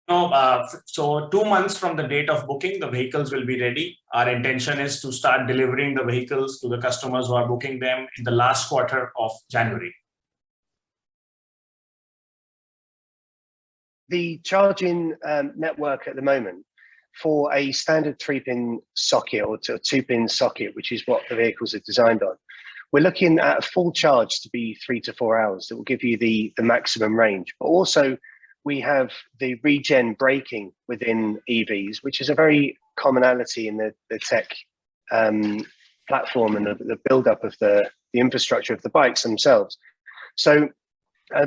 No, so 2 months from the date of booking, the vehicles will be ready. Our intention is to start delivering the vehicles to the customers who are booking them in the last quarter of January. The charging network at the moment for a standard 3-pin socket or 2-pin socket, which is what the vehicles are designed on, we're looking at a full charge to be 3 to 4 hours. That will give you the maximum range. But also, we have the regen braking within EVs, which is a very commonality in the tech platform and the build-up of the infrastructure of the bikes themselves. So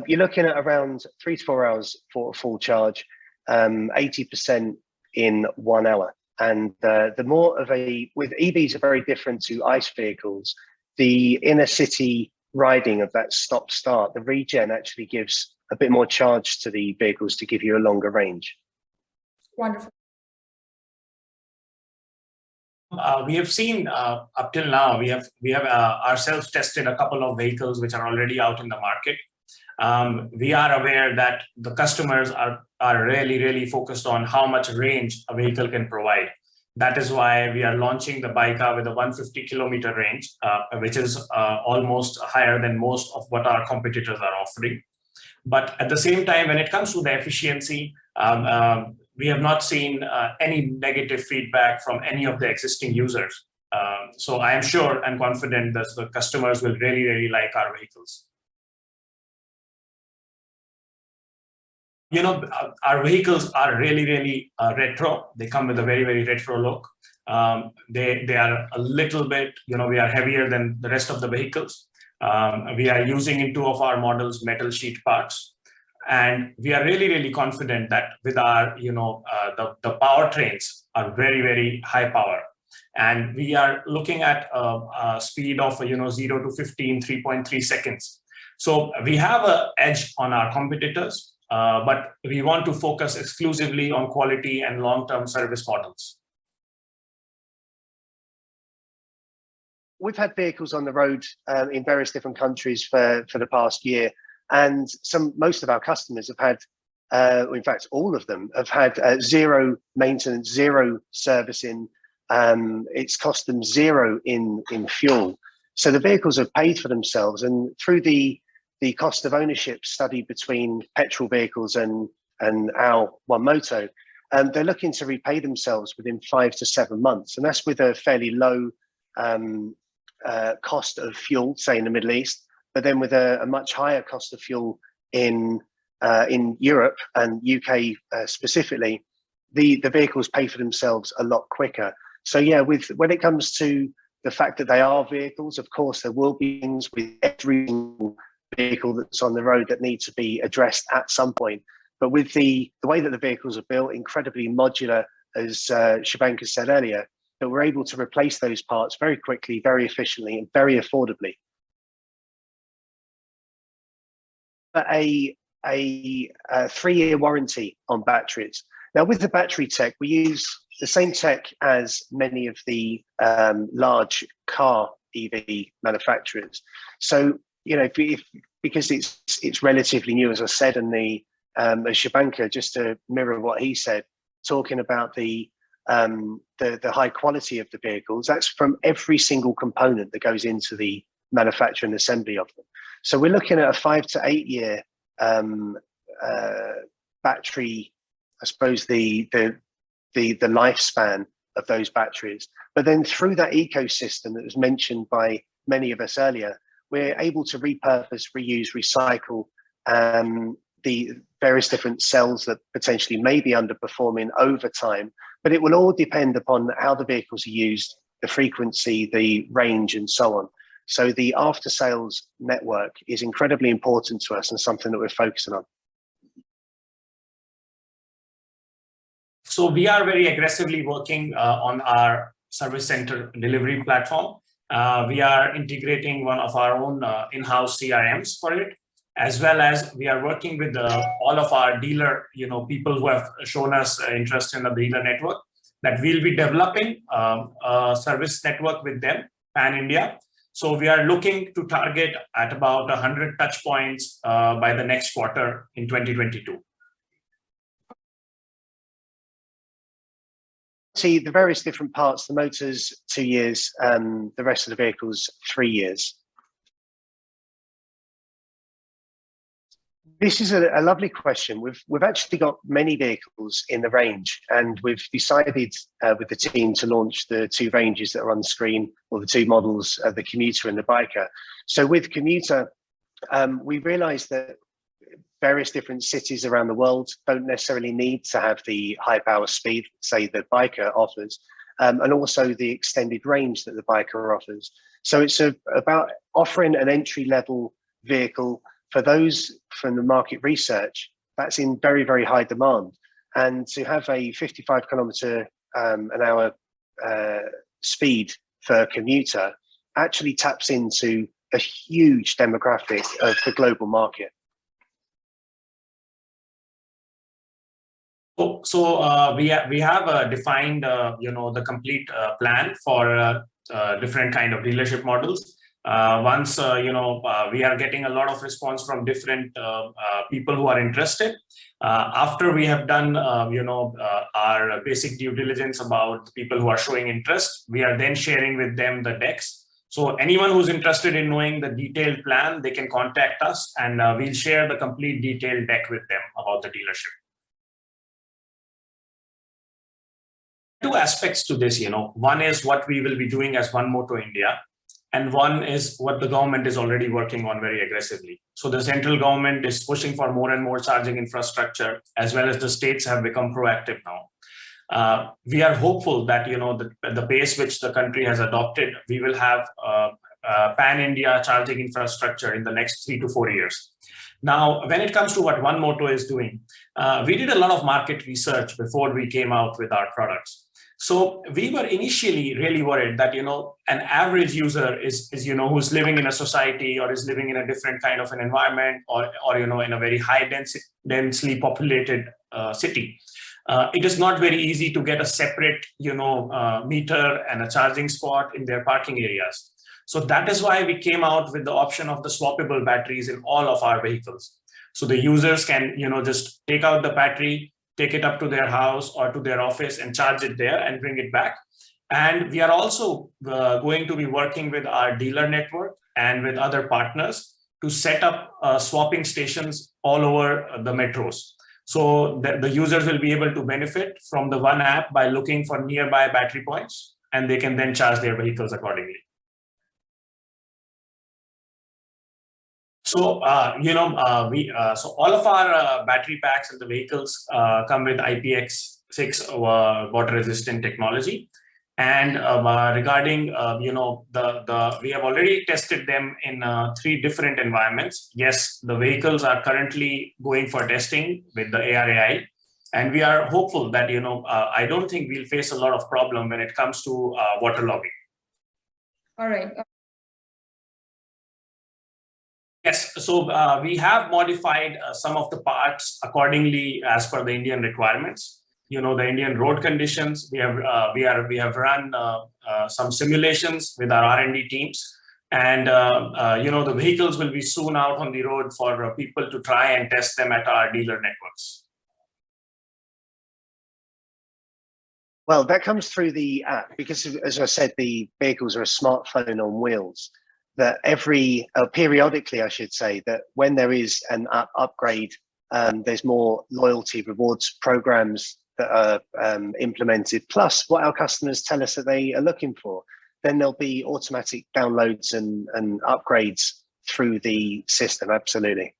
you're looking at around 3 to 4 hours for a full charge, 80% in 1 hour. And the more of with EVs are very different to ICE vehicles, the inner city riding of that stop-start, the regen actually gives a bit more charge to the vehicles to give you a longer range. Wonderful. We have seen up till now, we have ourselves tested a couple of vehicles which are already out in the market. We are aware that the customers are really focused on how much range a vehicle can provide. That is why we are launching the Bika with a 150-kilometer range, which is almost higher than most of what our competitors are offering. But at the same time, when it comes to the efficiency, we have not seen any negative feedback from any of the existing users. So I am sure and confident that the customers will really like our vehicles. You know, our vehicles are really retro. They come with a very retro look. They are a little bit, we are heavier than the rest of the vehicles. We are using in 2 of our models metal sheet parts, and we are really confident that with our, the powertrains are very high power, and we are looking at a speed of 0 to 50 in 3.3 seconds. So we have an edge on our competitors. But we want to focus exclusively on quality and long-term service models. We've had vehicles on the road in various different countries for the past year, and most of our customers have had, in fact, all of them have had zero maintenance, zero servicing. It's cost them zero in fuel. So the vehicles have paid for themselves, and through the cost of ownership study between petrol vehicles and our One Moto, they're looking to repay themselves within 5 to 7 months, and that's with a fairly low cost of fuel, say in the Middle East, but then with a much higher cost of fuel in Europe and UK specifically, the vehicles pay for themselves a lot quicker. So yeah, when it comes to the fact that they are vehicles, of course there will be things with every vehicle that's on the road that need to be addressed at some point. But with the way that the vehicles are built, incredibly modular, as Shubhankar said earlier, that we're able to replace those parts very quickly, very efficiently, and very affordably. A 3-year warranty on batteries. Now, with the battery tech, we use the same tech as many of the large car EV manufacturers. So, because it's relatively new, as I said, and as Shubhankar, just to mirror what he said, talking about the high quality of the vehicles, that's from every single component that goes into the manufacture and assembly of them. So we're looking at a 5 to 8 year battery, I suppose the lifespan of those batteries. But then through that ecosystem that was mentioned by many of us earlier, we're able to repurpose, reuse, recycle the various different cells that potentially may be underperforming over time. But it will all depend upon how the vehicles are used, the frequency, the range, and so on. So the after sales network is incredibly important to us and something that we're focusing on. So we are very aggressively working on our service center delivery platform. We are integrating one of our own in-house CRMs for it, as well as we are working with all of our dealer, people who have shown us interest in the dealer network, that we'll be developing a service network with them pan-India. So we are looking to target at about 100 touch points by the next quarter in 2022. warranty, the various different parts, the motors, 2 years, the rest of the vehicles, 3 years. This is a lovely question. We've actually got many vehicles in the range, and we've decided with the team to launch the 2 ranges that are on the screen, or the 2 models, the Commuter and the Biker. So with Commuter, we realized that various different cities around the world don't necessarily need to have the high power speed, say, the Biker offers, and also the extended range that the Biker offers. So it's about offering an entry level vehicle for those from the market research that's in very, very high demand. And to have a 55 kilometer an hour speed for Commuter actually taps into a huge demographic of the global market. So we have defined the complete plan for different kind of dealership models. Once we are getting a lot of response from different people who are interested. After we have done our basic due diligence about people who are showing interest, we are then sharing with them the decks. So anyone who's interested in knowing the detailed plan, they can contact us, and we'll share the complete detailed deck with them about the dealership. 2 aspects to this, one is what we will be doing as One Moto India, and one is what the government is already working on very aggressively. So the central government is pushing for more and more charging infrastructure, as well as the states have become proactive now. We are hopeful that the pace which the country has adopted, we will have pan-India charging infrastructure in the next 3 to 4 years. Now, when it comes to what One Moto is doing, we did a lot of market research before we came out with our products. So we were initially really worried that an average user is who's living in a society or is living in a different kind of an environment, or in a very high densely populated city. It is not very easy to get a separate meter and a charging spot in their parking areas. So that is why we came out with the option of the swappable batteries in all of our vehicles. So the users can just take out the battery, take it up to their house or to their office and charge it there and bring it back. And we are also going to be working with our dealer network and with other partners to set up swapping stations all over the metros. So the users will be able to benefit from the one app by looking for nearby battery points, and they can then charge their vehicles accordingly. So, so all of our battery packs in the vehicles come with IPX6 water-resistant technology. And regarding, we have already tested them in 3 different environments. Yes, the vehicles are currently going for testing with the ARAI. And we are hopeful that, I don't think we'll face a lot of problem when it comes to waterlogging. All right. Yes, so we have modified some of the parts accordingly as per the Indian requirements. The Indian road conditions. We have run some simulations with our R&D teams, and the vehicles will be soon out on the road for people to try and test them at our dealer networks. Well, that comes through the app because, as I said, the vehicles are a smartphone on wheels. That periodically, I should say, that when there is an upgrade, there's more loyalty rewards programs that are implemented, plus what our customers tell us that they are looking for. Then there'll be automatic downloads and upgrades through the system, absolutely.